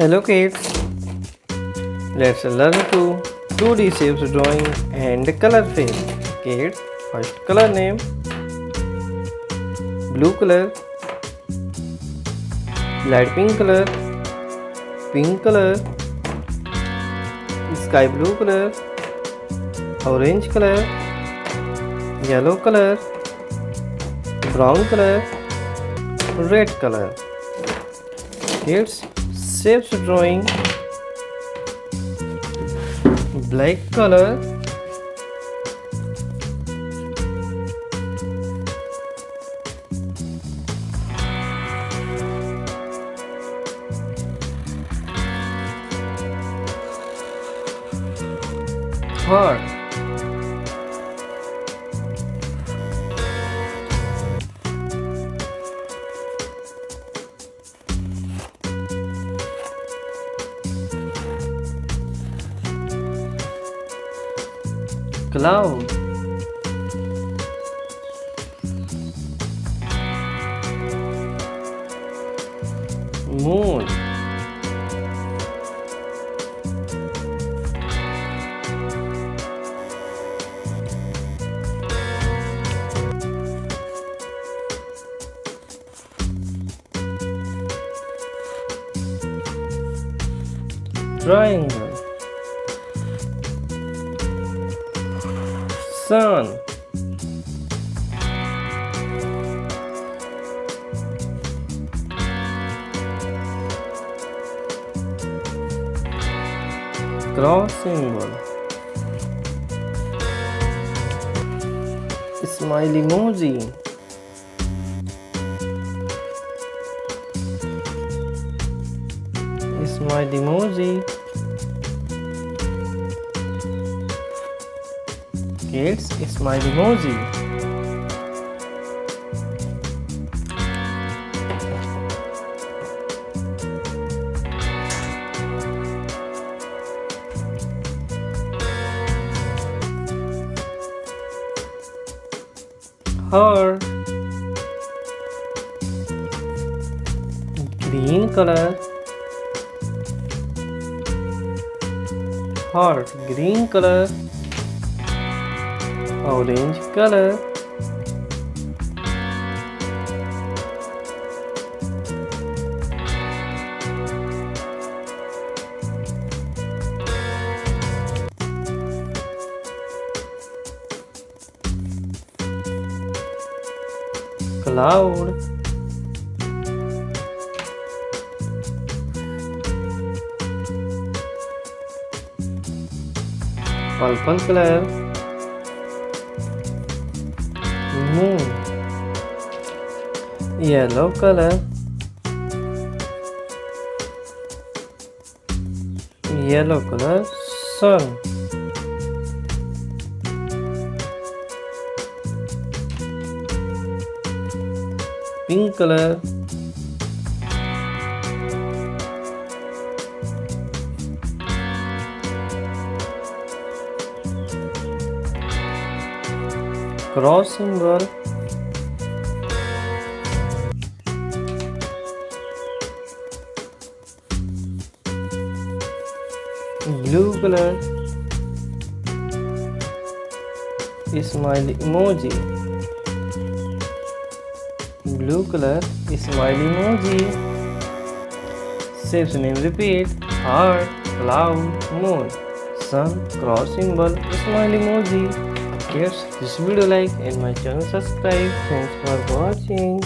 Hello kids, let's learn to 2D shapes drawing and color fill. Kids, first color name, blue color, light pink color, sky blue color, orange color, yellow color, brown color, red color. Kids, shapes drawing, black color, heart, cloud, moon, triangle, sun, cross symbol, smiley emoji, smiley emoji. Kids, smiley emoji. Heart, green color, heart, green color, orange color, cloud, purple color, moon, yellow color, sun, pink color, cross symbol, blue color, smiley emoji, blue color, smiley emoji. Shapes name repeat: heart, cloud, moon, sun, cross symbol, smiley emoji. Kids, this video like and my channel subscribe. Thanks for watching.